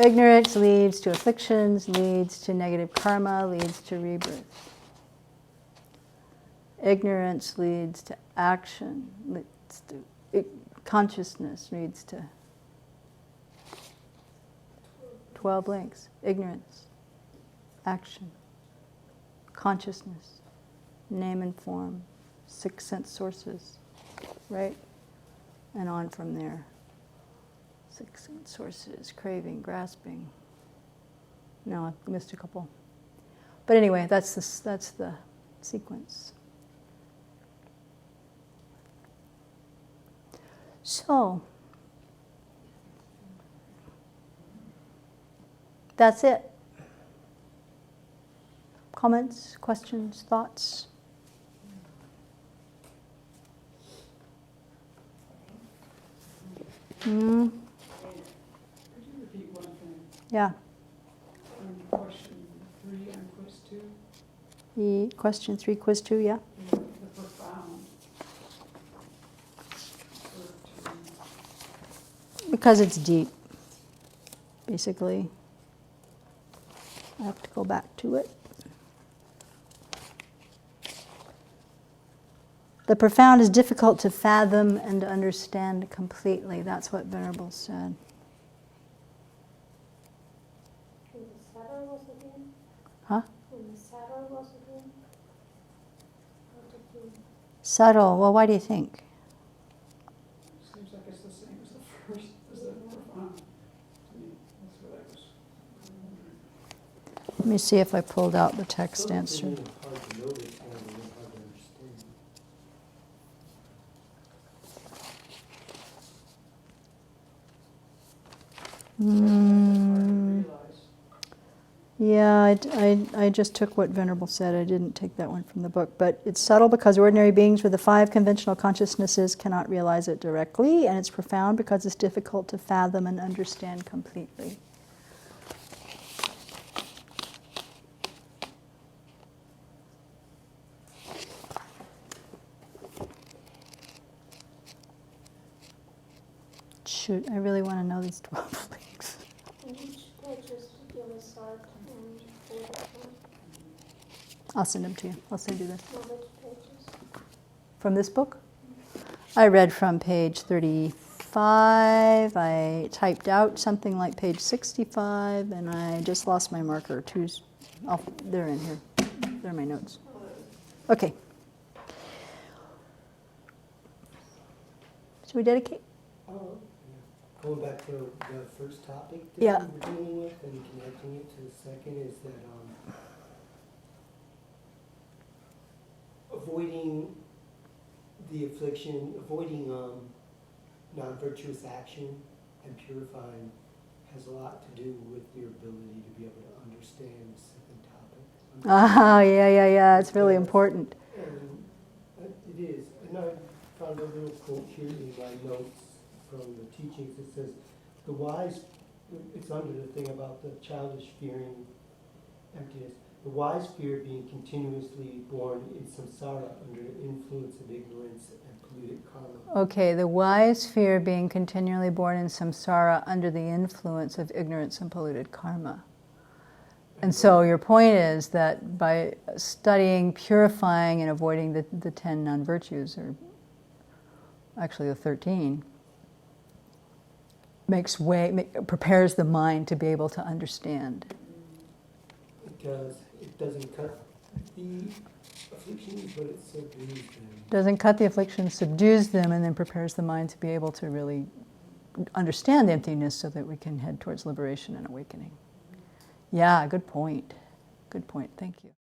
Ignorance leads to afflictions, leads to negative karma, leads to rebirth. Ignorance leads to action, leads to consciousness, leads to 12 links. Ignorance, action, consciousness, name and form, 6 sense sources, right? And on from there. 6 sense sources, craving, grasping. No, I've missed a couple. But anyway, that's the sequence. So, that's it. Comments, questions, thoughts? Could you repeat one thing? Yeah. Question 3 and quiz 2? The question 3, quiz 2, yeah. The profound. Because it's deep, basically. I have to go back to it. The profound is difficult to fathom and understand completely. That's what Venerable said. And the saddle was again? Huh? And the saddle was again? What did you... Subtle. Well, why do you think? Seems like it's the same as the first, as the profound. To me, that's what I was wondering. Let me see if I pulled out the text Some answer. things are hard to notice and they're hard to understand. Mm, Realize. yeah, I just took what Venerable said. I didn't take that one from the book. But it's subtle because ordinary beings with the 5 conventional consciousnesses cannot realize it directly, and it's profound because it's difficult to fathom and understand completely. Shoot, I really want to know these 12 links. And which pages did you recite and which one? I'll send them to you. I'll send you this. No, which pages? From this book? I read from page 35. I typed out something like page 65, and I just lost my marker. They're in here. They're my notes. Okay. Should we dedicate? Oh, yeah. Going back to the first topic that Yeah. we were dealing with and connecting it to the second is that avoiding the affliction, avoiding non-virtuous action and purifying has a lot to do with your ability to be able to understand the second topic. Oh, yeah. It's really important. And it is. And I found a little quote here in my notes from the teachings. It says, the wise, it's under the thing about the childish fearing emptiness. The wise fear being continuously born in samsara under the influence of ignorance and polluted karma. Okay, the wise fear being continually born in samsara under the influence of ignorance and polluted karma. And so your point is that by studying, purifying, and avoiding the 10 non-virtues, or actually the 13, prepares the mind to be able to understand. Because it doesn't cut the afflictions, but it subdues them. Doesn't cut the afflictions, subdues them, and then prepares the mind to be able to really understand emptiness so that we can head towards liberation and awakening. Yeah, good point. Good point. Thank you.